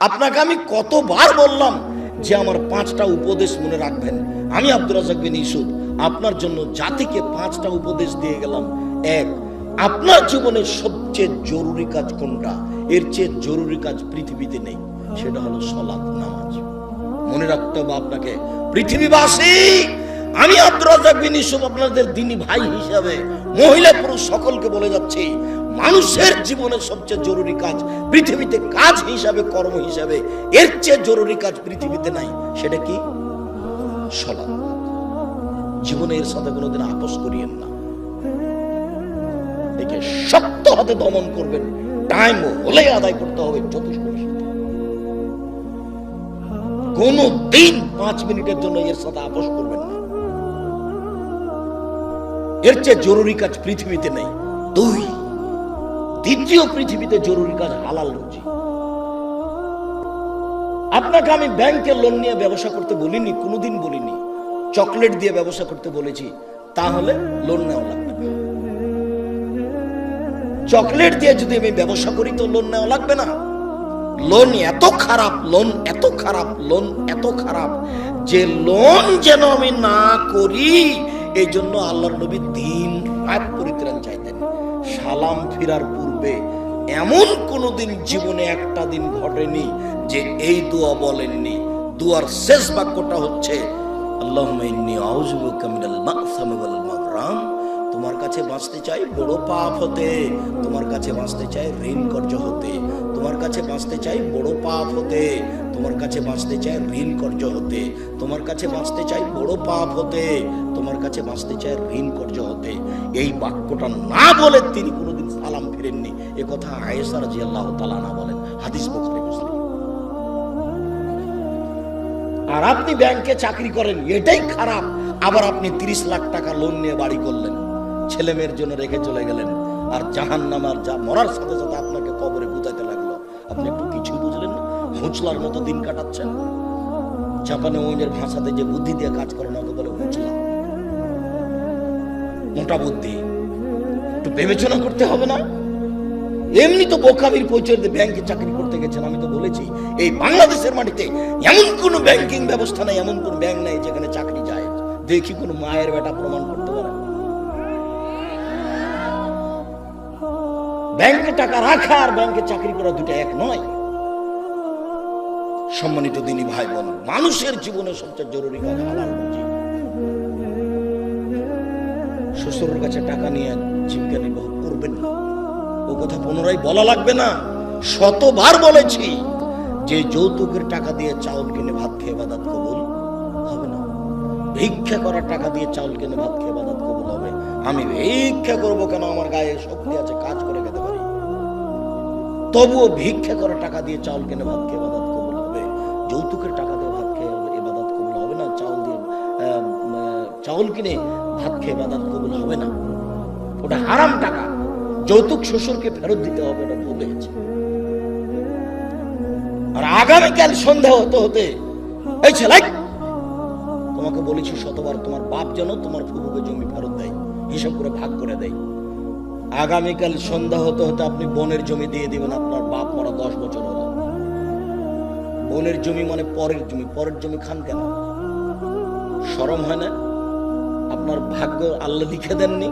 আপনাকে আমি কতবার বললাম যে আমার 5টা উপদেশ মনে রাখবেন। আমি আব্দুর রাজ্জাক বিন ইউসুফ আপনার জন্য জাতিকে 5টা উপদেশ দিয়ে গেলাম। এক, আপনার জীবনের সবচেয়ে জরুরি কাজ কোনটা? এর চেয়ে জরুরি কাজ পৃথিবীতে নেই, সেটা হলো সালাত, নামাজ। মনে রাখতে হবে আপনাকে। পৃথিবীবাসী, আমি আব্দুর রাজ্জাক বিন ইউসুফ আপনাদের দ্বীনী ভাই হিসাবে মহিলা পুরুষ সকলকে বলে যাচ্ছি, মানুষের জীবনের সবচেয়ে জরুরি কাজ পৃথিবীতে, কাজ হিসাবে, কর্ম হিসাবে এর চেয়ে জরুরি কাজ পৃথিবীতে নাই। সেটা কি? সালাত। জীবনে এর সাথে কোনোদিন আপোষ করিয়েন না। একে শক্ত হাতে দমন করবেন, টাইম হলে আদায় করতে হবে যথেষ্ট। কোন দিন 5 মিনিটের জন্য এর সাথে আপোষ করবেন না। এর চেয়ে জরুরি কাজ পৃথিবীতে নেই। 2, দ্বিতীয় পৃথিবীতে জরুরি কাজ হালাল রুজি। আপনাকে আমি ব্যাংকে লোন নিয়ে ব্যবসা করতে বলিনি, কোনোদিন বলিনি। চকলেট দিয়ে ব্যবসা করতে বলেছি, তাহলে লোন নেওয়া লাগবে না। চকলেট দিয়ে যদি আমি ব্যবসা করি তো লোন নেওয়া লাগবে না। লোন এত খারাপ, লোন এত খারাপ, লোন এত খারাপ যে লোন যেন আমি না করি, এই জন্য আল্লাহর নবী দিন রাত পরিত্রাণ চাইতেন। সালাম ফিরার পূর্বে এমন কোনদিন জীবনে একটা দিন ঘটেনি যে এই দোয়া বলেননি। দোয়ার শেষ বাক্যটা হচ্ছে আল্লাহুম্মা ইন্নী আউযু বিকা মিনাল মা'সামি ওয়াল মাগরাম। তোমার কাছে বাঁচতে চাই বড় পাপ হতে, তোমার কাছে বাঁচতে চাই ঋণ কর্জ হতে, তোমার কাছে বাঁচতে চাই বড় পাপ হতে, তোমার কাছে বাঁচতে চাই ঋণ কর্জ হতে, তোমার কাছে বাঁচতে চাই বড় পাপ হতে, তোমার কাছে বাঁচতে চাই ঋণ কর্জ হতে। এই বাক্যটা না বলে তিনি কোনোদিন সালাম ফিরেননি। এ কথা আয়েশা রাদিয়াল্লাহু তাআলা আনহা বলেন, হাদিস বুখারী মুসলিম। আর আপনি ব্যাংকে চাকরি করেন, এটাই খারাপ। আবার আপনি 30 লাখ টাকা লোন নিয়ে বাড়ি করলেন, ছেলে মেয়ের জন্য রেখে চলে গেলেন, আর জাহান্নামার যা মরার সাথে সাথে আপনাকে কবরে গুতাইতে লাগলো। আপনি একটু কিছুই বুঝলেন না, হুঁচলার মতো দিন কাটাচ্ছেন। জাপানে ওইদের ভাষাতে যে বুদ্ধি দিয়ে কাজ করে না, ওকে বলে হুঁচলা, মোটা বুদ্ধি। একটু বিবেচনা করতে হবে না? এমনি তো বোকামির পরিচয় দিয়ে ব্যাংকে চাকরি করতে গেছেন। আমি তো বলেছি এই বাংলাদেশের মাটিতে এমন কোন ব্যাংকিং ব্যবস্থা নাই, এমন কোন ব্যাংক নাই যেখানে চাকরি যায়। দেখি কোন মায়ের বেটা প্রমাণ করতে পারে। ব্যাংকে টাকা রাখা আর ব্যাংকে চাকরি করা দুটো এক নয়। সম্মানিত দিনী ভাই বোন, মানুষের জীবনে সবচেয়ে জরুরি কাজ হালাল রুজি। শ্বশুরের কাছে টাকা নিয়ে জীবিকা নির্বাহ করবেন না, ও কথা পুনরায় বলা লাগবে না। শতবার বলেছি যে যৌতুকের টাকা দিয়ে চাউল কিনে ভাত খেয়ে ইবাদত কবুল হবে না। ভিক্ষা করার টাকা দিয়ে চাউল কিনে ভাত খেয়ে ইবাদত কবুল হবে। আমি ভিক্ষা করব কেন? আমার গায়ে শক্তি আছে, কাজ করে খেতে পারি। তবুও ভিক্ষা করার টাকা দিয়ে চাউল কিনে ভাত খেয়ে ইবাদত কবুল হবে। যৌতুকের টাকা দিয়ে ভাত খেয়ে ইবাদত কবুল হবে না। চাউল কিনে ভাত খেয়ে ইবাদত কবুল হবে না। ওটা হারাম টাকা। যৌতুক শ্বশুরকে ফেরত দিতে হবে, এটা ভুলে গেছে। আর আগামীকাল সন্ধ্যা হতে হতে এই ছেলে, তোমাকে বলেছি শতবার, তোমার বাপ যেন তোমার ফুফুকে জমি ফেরত দেয়, হিসাব করে ভাগ করে দেয়। আগামীকাল সন্ধ্যা হতে হতে আপনি বোনের জমি দিয়ে দিবেন। আপনার বাপ মরা 10 বছর হলো। বোনের জমি মানে পরের জমি। পরের জমি খান কেন? শরম হয় না? আপনার ভাগ্য আল্লাহ লিখে দেননি?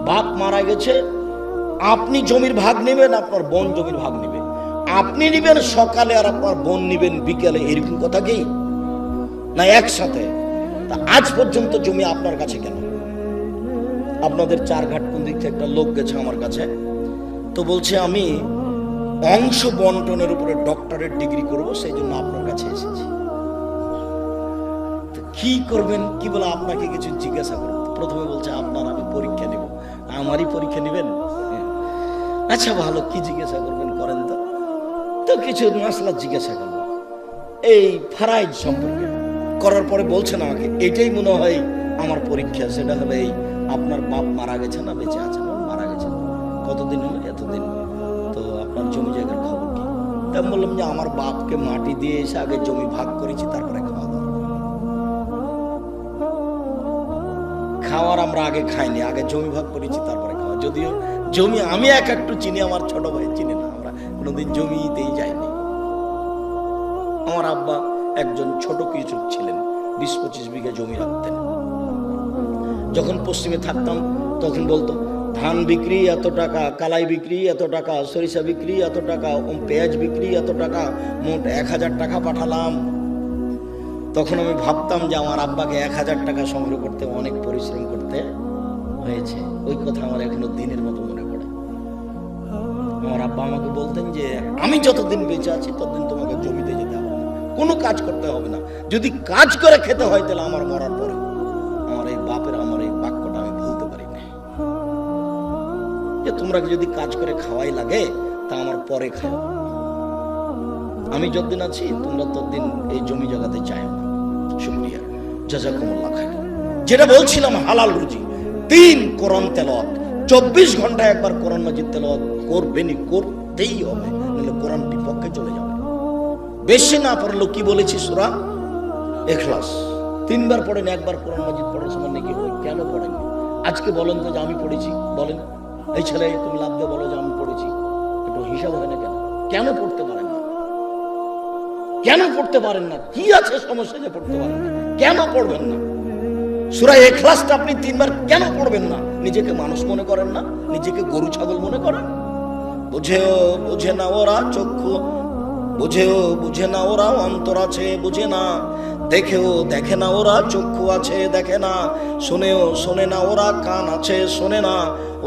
বাপ মারা গেছে, আপনি জমির ভাগ নেবেন, আপনার বোন জমির ভাগ নেবে। আপনি নিবেন সকালে আর আপনার বোন নিবেন বিকেলে, এরকম কথা কি না? একসাথে। তা আজ পর্যন্ত জমি আপনার কাছে কেন? আপনাদের 4 ঘাট কোন দিক থেকে একটা লোক গেছে আমার কাছে, তো বলছে আমি অংশ বন্টনের উপরে ডক্টরেট ডিগ্রি করব, সেই জন্য আপনার কাছে এসেছি। কি করবেন? কি বলে আপনাকে কিছু জিজ্ঞাসা করব। প্রথমে বলছে আপনার আমি পরীক্ষা নেব। আমারই পরীক্ষা নেবেন? আচ্ছা ভালো, কি জিজ্ঞাসা করবেন করেন তো। তো কিছু মাসলা জিজ্ঞাসা করবো এই ফারাইজ সম্পর্কে। করার পরে বলছেন আমাকে এটাই মনে হয় আমার পরীক্ষা। সেটা হলো এই, আপনার বাপ মারা গেছে না বেঁচে আছে? মারা গেছে। কতদিন হলো? এতদিন। তো আপনার জমি জায়গার খবর কি? তা বললাম যে আমার বাপকে মাটি দিয়ে এসে আগে জমি ভাগ করেছি, তারপরে খাওয়া দাওয়া। খাওয়ার আমরা আগে খাইনি, আগে জমি ভাগ করেছি তারপরে খাওয়া। যদিও জমি আমি একটু চিনি, আমার ছোট ভাই চিনি না। আমরা কোনোদিন জমিতেই যাইনি। আমার আব্বা একজন ছোট কৃষক ছিলেন, 20-25 বিঘা জমি রাখতেন। যখন পশ্চিমে থাকতাম তখন বলতো ধান বিক্রি এত টাকা, কালাই বিক্রি এত টাকা, সরিষা বিক্রি এত টাকা, পেঁয়াজ বিক্রি এত টাকা, মোট 1000 টাকা পাঠালাম। তখন আমি ভাবতাম যে আমার আব্বাকে 1000 টাকা সংগ্রহ করতে অনেক পরিশ্রম করতে হয়েছে। ওই কথা আমার এখনো দিনের মতো মনে পড়ে। আমার আব্বা আমাকে বলতেন যে আমি যতদিন বেঁচে আছি ততদিন তোমাকে জমিতে যেতে হবে না, কোনো কাজ করতে হবে না, যদি কাজ করে খেতে হয় তাহলে আমার মরার পরে। আমার এই বাপের আমার এই বাক্যটা আমি ভুলতে পারি না, যে তোমরা যদি কাজ করে খাওয়াই লাগে তা আমার পরে খাও, আমি যতদিন আছি তোমরা ততদিন এই জমি জায়গাতে চাই না। শুকরিয়া, জাযাকুমুল্লাহ খাইর। যেটা বলছিলাম হালাল রুজি, 3 কোরআন তেলাওয়াত, 24 ঘন্টায় একবার কোরআন মাজিদ তেলাওয়াত করবেনই, করতেই হবে, নাহলে কোরআন বিপক্ষে চলে যাবে। বেশি না পড়লেও কি বলেছি সূরা ইখলাস 3 বার পড়েন, একবার কোরআন মাজিদ পড়ার সময় নাকি হয়। কেন পড়েন? আজকে বলেন তো যে আমি পড়েছি, বলেন এই ছেলে তুমি লাভ দিয়ে বলো যে আমি পড়েছি, একটু হিসাব হয় না কেন? কেন পড়তে পারেন না? কেন পড়তে পারেন না? কি আছে সমস্যা যে পড়তে পারেন না? কেন পড়বেন না? সূরা ইখলাসটা আপনি 3 বার কেন পড়বেন না? নিজেকে মানুষ মনে করেন না? নিজেকে গরু ছাগল মনে করেন? বুঝে না ওরা চক্ষু, বুঝে না ওরা অন্তর আছে, বুঝে না, দেখে না ওরা চক্ষু আছে, দেখে না, শোনে না ওরা কান আছে, শোনে না।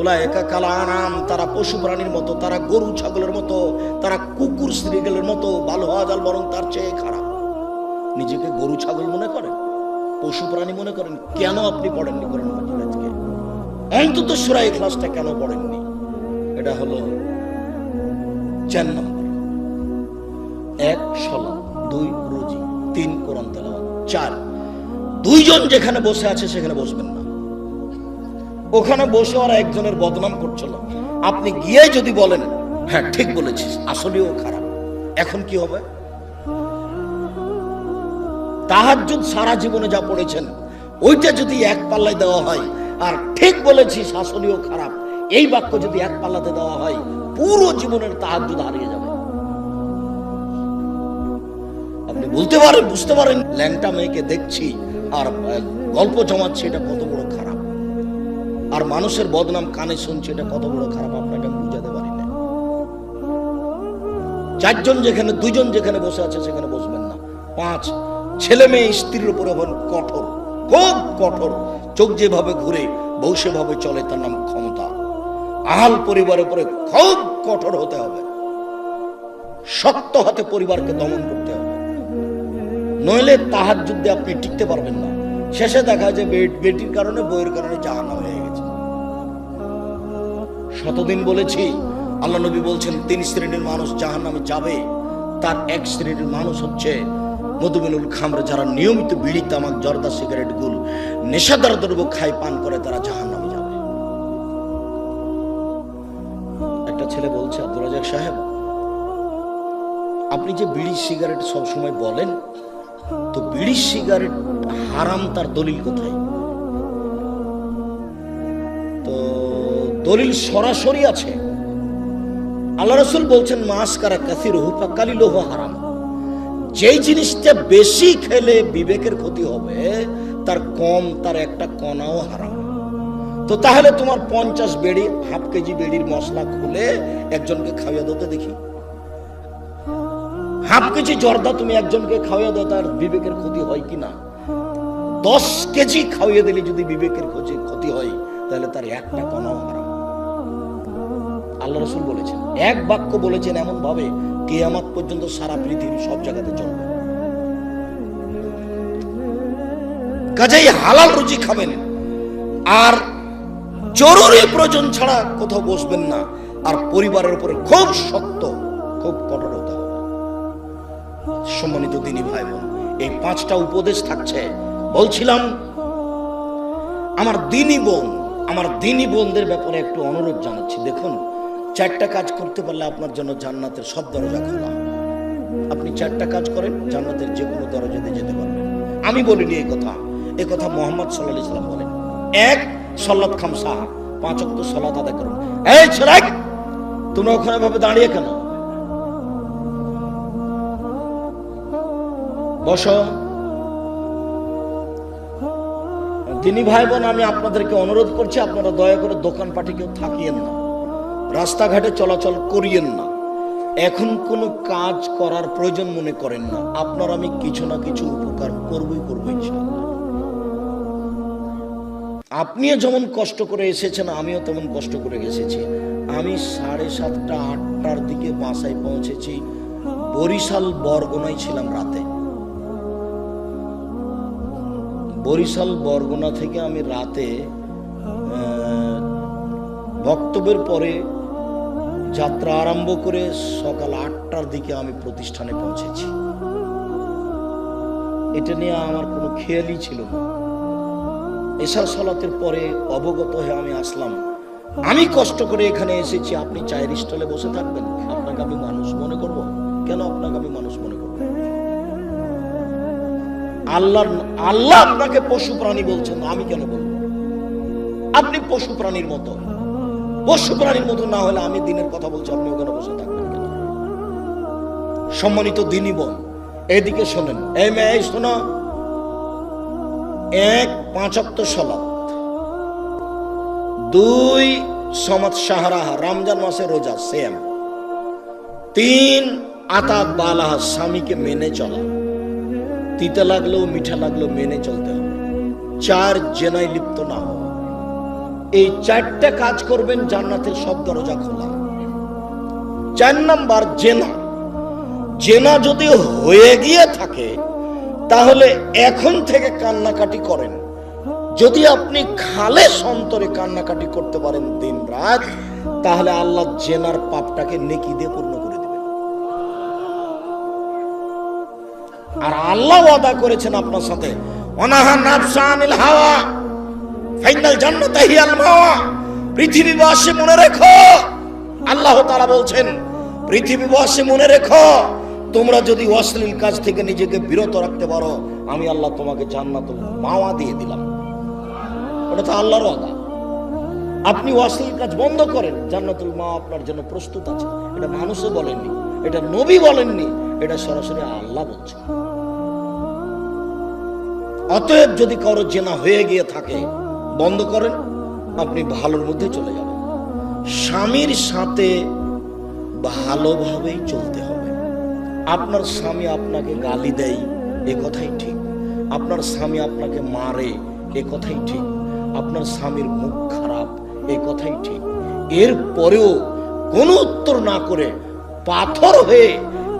উলাইকা কাল আনাম, তারা পশু প্রাণীর মতো, তারা গরু ছাগলের মতো, তারা কুকুর শ্রীগেলের মতো, ভালো হওয়া যাল বরং তার চেয়ে খারাপ। নিজেকে গরু ছাগল মনে করেন, পশু প্রাণী মনে করেন। কেন আপনি পড়েননি কোরআন মাজিদ? আজকে অন্তত সূরা ইখলাসটা কেন পড়েননি? এটা হলো 4 নম্বর। 1 সালাত, 2 রুজি, 3 কোরআন তেলাওয়াত, 4 দুইজন যেখানে বসে আছে সেখানে বসবেন না। ওখানে বসে ওরা একজনের বদনাম করছিল, আপনি গিয়ে যদি বলেন হ্যাঁ ঠিক বলেছিস, আসলেও খারাপ, এখন কি হবে? তাহাজ্জুদ সারা জীবনে যা পড়েছেন ওইটা যদি এক পাল্লায় দেওয়া হয়, আর ঠিক বলেছিস আসলেও খারাপ এই বাক্য যদি এক পাল্লাতে দেওয়া হয়, পুরো জীবনের তাহাজ্জুদ হারিয়ে যাবে। আপনি বলতে পারেন, বুঝতে পারেন ল্যাংটা মেয়েকে দেখছি আর গল্প জমাচ্ছি, এটা কত বড় খারাপ, আর মানুষের বদনাম কানে শুনছি, এটা কত বড় খারাপ, আপনাকে আমি বুঝাতে পারি না। 4 জন যেখানে, 2 জন যেখানে বসে আছে সেখানে বসবেন না। 5 ছেলে মেয়ে স্ত্রীর উপরে হন কঠোর, খুব কঠোর। চোখ যেভাবে ঘুরে বউ সেভাবে চলে, তার নাম ক্ষমতা। আহাল পরিবারের উপরে খুব কঠোর হতে হবে, শক্ত হাতে পরিবারকে দমন করতে হবে, নইলে তাহাজ্জুদে আপনি টিকতে পারবেন না। শেষে দেখা যায় বেটির কারণে, বইয়ের কারণে জাহান্নাম হয়ে গেছে। শতদিন বলেছি, আল্লাহ নবী বলছেন 3 শ্রেণীর মানুষ জাহান্নামে যাবে। তার 1 শ্রেণীর মানুষ হচ্ছে মধুমিনুল খামর, যারা নিয়মিত বিড়ি, তামাক, জর্দা, সিগারেট, গুল, নেশাদার দ্রব্য খায়, পান করে, তারা জাহান্নামে যাবে। একটা ছেলে বলছে, আব্দুল রাজ্জাক সাহেব আপনি যে বিড়ি সিগারেট সব সময় বলেন, তো বিড়ি সিগারেট হারাম তার দলিল কোথায়? তো দলিল সরাসরি আছে, আল্লাহ রাসূল বলছেন মাসকারা কাসিরুহু ফাকালিলুহু হারাম। যেই জিনিসটা বেশি খেলে বিবেকের ক্ষতি হবে, তার কম, তার একটা কণাও হারাম। তো তাহলে তোমার 50 বেড়ি, হাফ কেজি বেড়ির মশলা খুলে একজনকে খাওয়াইয়া দিতে দেখি, হাফ কেজি জর্দা তুমি একজনকে খাওয়াইয়া দাও, তার বিবেকের ক্ষতি হয় কিনা? 10 কেজি খাওয়াইয়া দিলে যদি বিবেকের ক্ষতি হয়, তাহলে তার একটা কণাও হারাম। আল্লাহ রাসূল বলেছেন, এক বাক্য বলেছেন এমন ভাবে কিয়ামত পর্যন্ত সারা পৃথিবীর সব জায়গাতে চলবে। কাজেই হালাল রুজি খাবেন, আর জরুরি প্রয়োজন ছাড়া কোথাও বসবেন না, আর পরিবারের উপরে খুব শক্ত, খুব কঠোর হতে হবে। সম্মানিত দিনী ভাই বোন, এই 5টা উপদেশ থাকছে। বলছিলাম আমার দিনী বোনদের ব্যাপারে একটু অনুরোধ জানাচ্ছি। দেখুন, 4টা কাজ করতে পারলে আপনার জন্য জান্নাতের সব দরজা খোলা। আপনি 4টা কাজ করেন, জান্নাতের যে কোনো দরজাতে যেতে পারবেন। আমি বলিনি এই কথা মুহাম্মদ সাল্লাল্লাহু আলাইহি ওয়াসাল্লাম বলেন। 1 সালাত খামসা, 5 ওয়াক্ত সালাত আদায় করুন। এই ছেলে, তোমরা ওখানে ভাবে দাঁড়িয়ে কেন? বসো। দিনী ভাই বোন, আমি আপনাদেরকে অনুরোধ করছি, আপনারা দয়া করে দোকানপাটে কেউ থাকিয়েন না, রাস্তাঘাটে চলাচল করিয়েন না, এখন কোনো কাজ করার প্রয়োজন মনে করেন না। আপনার আমি কিছু না কিছু উপকার করবই ইনশাআল্লাহ। আপনিও যেমন কষ্ট করে এসেছেন, আমিও তেমন কষ্ট করে এসেছি। আমি 7:30 8টার দিকে বাসায় পৌঁছেছি, বরিশাল বরগুনায় ছিলাম রাতে। বরিশাল বরগুনা থেকে আমি রাতে বক্তব্যের পরে যাত্রা আরম্ভ করে সকাল 8টার দিকে আমি প্রতিষ্ঠানে পৌঁছেছি। এটা নিয়ে আমার কোনো খেয়ালই ছিল না। এশার সালাতের পরে অবগত হয়ে আমি আসলাম। আমি কষ্ট করে এখানে এসেছি, আপনি চায়ের স্টলে বসে থাকবেন? আপনাকে আমি মানুষ মনে করব? কেন আপনাকে আমি মানুষ মনে করব? আল্লাহ আপনাকে পশু প্রাণী বলছেন, আমি কেন বলবো? আপনি পশু প্রাণীর মতো। পশু প্রাণীর মতো না হলে আমি দিনের কথা বলছি, আপনি ওখানে বসে থাকবেন কেন? সম্মানিত দিনী বোন, এদিকে শোনেন। এই মেয়ে, শোনো। 1 5 ওয়াক্ত সালাত, 2 সমাত শাহরাহা, রমজান মাসে রোজা সেম, 3 আতাত বালাহা, স্বামীকে মেনে চলা, তিতা লাগলেও মিঠা লাগলেও মেনে চলতে হবে, 4 জেনায় লিপ্ত না হওয়া। এই 4টা কাজ করবেন, জান্নাতের সব দরজা খোলা। 4 নাম্বার জেনা। জেনা যদি হয়ে গিয়ে থাকে তাহলে এখন থেকে কান্নাকাটি করেন। যদি আপনি খালেস অন্তরে কান্নাকাটি করতে পারেন দিন রাত, তাহলে আল্লাহ জেনার পাপটাকে নেকি দিয়ে পূর্ণ করে দিবেন। আর আল্লাহ ওয়াদা করেছেন আপনার সাথে, অনাহা নাফসা আনিল হাওয়া ফাইনাল জান্নাতা হিয়াল মাওয়া। পৃথিবীবাসী মনে রেখো, আল্লাহ তাআলা বলছেন, পৃথিবীবাসী মনে রেখো, তোমরা যদি অশ্লীল কাজ থেকে নিজেকে বিরত রাখতে পারো, আমি আল্লাহ তোমাকে জান্নাতুল মাওয়া দিয়ে দিলাম। ওটা তো আল্লাহর ওয়াদা। আপনি অশ্লীল কাজ বন্ধ করেন, জান্নাতুল মাওয়া আপনার জন্য প্রস্তুত আছে। এটা মানুষও বলেননি, এটা নবী বলেননি, এটা সরাসরি আল্লাহ বলছে। অতএব যদি কারো জেনা হয়ে গিয়ে থাকে, বন্ধ করেন, আপনি ভালোর মধ্যে চলে যাবেন। স্বামীর সাথে ভালোভাবেই চলতে হবে। আপনার স্বামী আপনাকে গালি দেয়, এ কথাই ঠিক। আপনার স্বামী আপনাকে মারে, এ কথাই ঠিক। আপনার স্বামীর মুখ খারাপ, এ কথাই ঠিক। এর পরেও কোনো উত্তর না করে পাথর হয়ে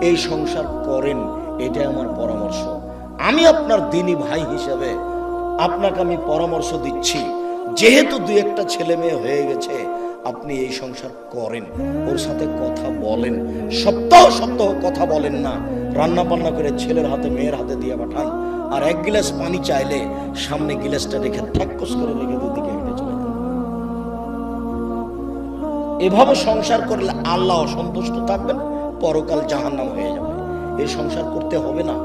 এই সংসার করেন, এটাই আমার পরামর্শ। আমি আপনার দিনী ভাই হিসেবে আপনাকে আমি পরামর্শ দিচ্ছি, যেহেতু 2-1টা ছেলে মেয়ে হয়ে গেছে, আপনি এই সংসার করেন, ওর সাথে কথা বলেন। সপ্তাহ কথা বলেন না, রান্না বান্না করে ছেলের হাতে মেয়ের হাতে দিয়ে পাঠান। আর 1 গ্লাস পানি চাইলে সামনে গ্লাসটা রেখে ঠাক্কস করে রেখে দুদিকে হেঁটে চলে যান। এভাবে সংসার করলে আল্লাহ অসন্তুষ্ট থাকবেন, পরকাল জাহান্নাম হয়ে যাবে। এই সংসার করতে হবে না।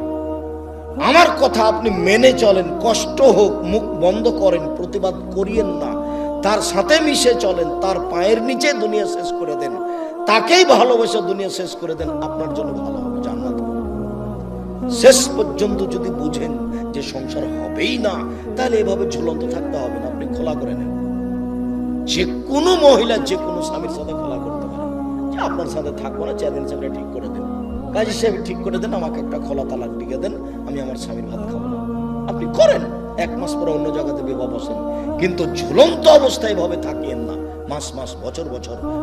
আমার কথা আপনি মেনে চলেন, কষ্ট হোক, মুখ বন্ধ করেন, প্রতিবাদ করিয়েন না, তার সাথে মিশে চলেন, তার পায়ের নিচে দুনিয়া শেষ করে দেন, তাকেই ভালোবেসে দুনিয়া শেষ করে দেন, আপনার জন্য ভালো হবে, জান্নাত হবে। শেষ পর্যন্ত যদি বুঝেন যে সংসার হবেই না, তাহলে এভাবে ঝুলন্ত থাকতে হবে না, আপনি খোলা করে নেন। যে কোনো মহিলা যে কোনো স্বামীর সাথে খোলা করতে পারে, যে আপনার সাথে থাকবো না, চেয়ারম্যান হিসেবে ঠিক করে দেন, কাজী সাহেব ঠিক করে দেন, আমাকে একটা খোলা তালাক দিয়ে দেন, আমি আমার স্বামীর ভাত খাবো না। আপনি করেন, 1 মাস পরে অন্য জায়গাতে বিবাহ বসেন, কিন্তু ঝুলন্ত অবস্থায় ভাবে থাকিয়েন না। মাস বছর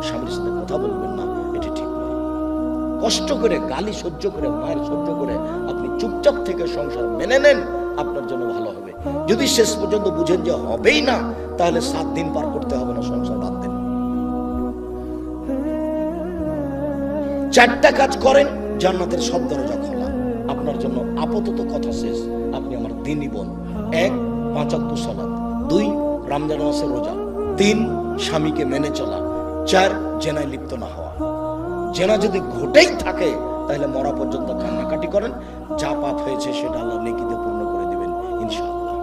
স্বামীর সাথে কথা বলবেন না, এটি ঠিক নয়। কষ্ট করে, গালি সহ্য করে, মায়ের সহ্য করে আপনি চুপচাপ থেকে সংসার মেনে নেন, আপনার জন্য ভালো হবে। যদি শেষ পর্যন্ত বুঝেন যে হবেই না, তাহলে 7 দিন পার করতে হবে না, সংসার বাদ দেন। 4টা কাজ করেন, জান্নাতের সব দরজা খোলা আপনার জন্য। আপাতত কথা শেষ, আপনি আমার দিনী বোন। 1 5 ওয়াক্ত সালাত, 2 রমজান মাসে রোজা, 3 স্বামীকে মেনে চলা, 4 জেনায় লিপ্ত না হওয়া। জেনা যদি ঘটেই থাকে তাহলে মরা পর্যন্ত কান্নাকাটি করেন, যা পাপ হয়েছে সেটা আল্লাহ নেকিতে পূর্ণ করে দিবেন ইনশাআল্লাহ।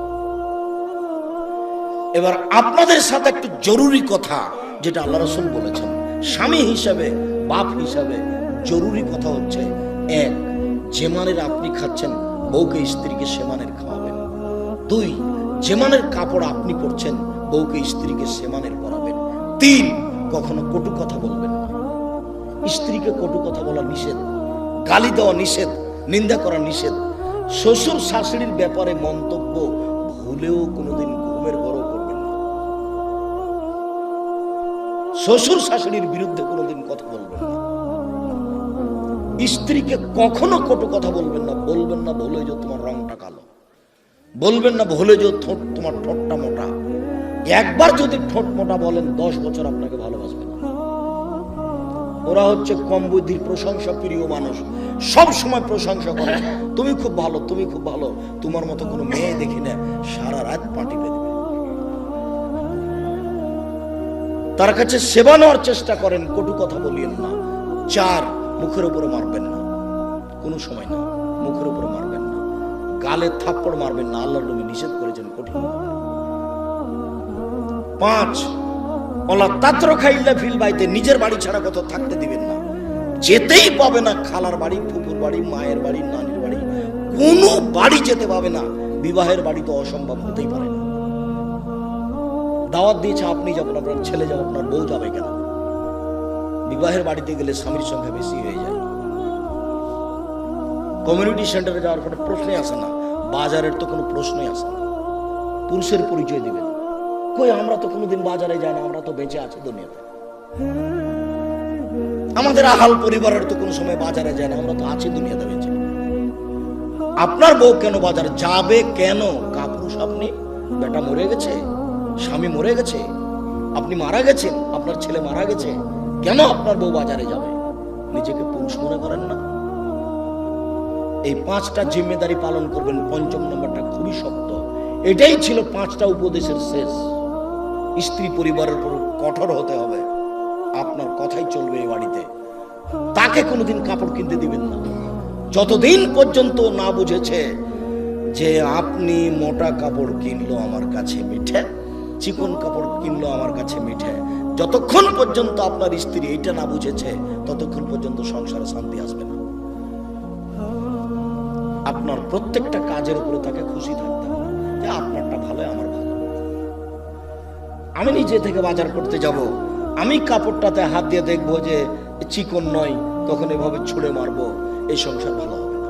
এবার আপনাদের সাথে একটু জরুরি কথা, যেটা আল্লাহ রাসূল বলেছেন, স্বামী হিসাবে, বাপ হিসাবে জরুরি কথা হচ্ছে, 1 যে মানের আপনি খাচ্ছেন বউকে স্ত্রীকে সেমানের খাওয়াবেন। 2, যে মানের কাপড় আপনি পরছেন বউকে স্ত্রীকে সেমানের পরাবেন। 3, কখনো কটু কথা বলবেন না। স্ত্রীকে কটু কথা বলা নিষেধ, গালি দেওয়া নিষেধ, নিন্দা করা নিষেধ। শ্বশুর শাশুড়ির ব্যাপারে মন্তব্য ভুলেও কোনোদিন ঘুমের ঘরও করবেন না। শ্বশুর শাশুড়ির বিরুদ্ধে কোনোদিন কথা বলবেন না। স্ত্রীকে কখনো কটু কথা বলবেন না। বলবেন না ভুলে যে তোমার রংটা কালো, বলবেন না ভুলে যে তোমার ঠোঁটটা মোটা। একবার যদি ঠোঁট মোটা বলেন 10 বছর আপনাকে ভালোবাসবে না। ওরা হচ্ছে কম বুদ্ধির প্রশংসা প্রিয় মানুষ, সব সময় প্রশংসা করে, তুমি খুব ভালো, তুমি খুব ভালো। তোমার মতো কোনো মেয়ে দেখি না, সারা রাত পাটি পেতে তার কাছে সেবা নেওয়ার চেষ্টা করেন, কটু কথা বলিয়েন না। 4, মুখের উপরে মারবেন না, কোনো সময় না, মুখের উপরে মারবেন না। গালে থাপ্পড় মারবেন না, আল্লাহর নবী নিষেধ করেছেন কঠিন। 5, ওলা তাত্র খাইল্লা ফিল বাইতে, নিজের বাড়ি ছাড়া কোথাও থাকতে দিবেন না। যেতেই পাবে না খালার বাড়ি, ফুপুর বাড়ি, মায়ের বাড়ি, নানির বাড়ি, কোনো বাড়ি যেতে পাবে না। বিবাহের বাড়ি তো অসম্ভব, হতেই পারে না। দাওয়াত দিয়েছে আপনি যাবেন, আপনার ছেলে যাবে, আপনার বউ যাবে কেন? বিবাহের বাড়িতে গেলে স্বামীর সংখ্যা বেশি হয়ে যায়। কমিউনিটি সেন্টারে যাওয়ার কোনো প্রশ্নই আসে না, বাজারের তো কোনো প্রশ্নই আসে না। পুরুষের পরিচয় দিবেন, কই আমরা তো কোনোদিন বাজারে যাই না, আমরা তো বেঁচে আছি দুনিয়াতে। আমাদের আহাল পরিবারের তো কোনো সময় বাজারে যায় না, আমরা তো আছি দুনিয়াতে বেঁচে। আপনার বউ কেন বাজারে যাবে? কেন? কাপুরুষ আপনি? বেটা মরে গেছে, স্বামী মরে গেছে, আপনি মারা গেছেন, আপনার ছেলে মারা গেছে, কেন আপনার বউ বাজারে যাবে? নিজেকে পুরুষ মনে করেন না? এই 5টা জিম্মেদারি পালন করবেন। 5ম নম্বরটা খুবই শক্ত। এটাই ছিল 5টা উপদেশের শেষ। স্ত্রী পরিবারের উপর কঠোর হতে হবে, আপনার কথাই চলবে এই বাড়িতে। তাকে কোনোদিন কাপড় কিনতে দিবেন না যতদিন পর্যন্ত না বুঝেছে যে আপনি মোটা কাপড় কিনলো আমার কাছে মিঠে, চিকন কাপড় কিনলো আমার কাছে মিঠে। যতক্ষণ পর্যন্ত আপনার স্ত্রী এইটা না বুঝেছে ততক্ষণ পর্যন্ত সংসারে শান্তি আসবে না। আপনার প্রত্যেকটা কাজের উপরে তাকে খুশি থাকতে হবে যে আপনারটা ভালো, আমার ভালো। আমি নিজে থেকে বাজার করতে যাব, আমি কাপড়টাতে হাত দিয়ে দেখবো যে চিকন নয়, তখন এভাবে ছুঁড়ে মারবো, এই সংসার ভালো হবে না।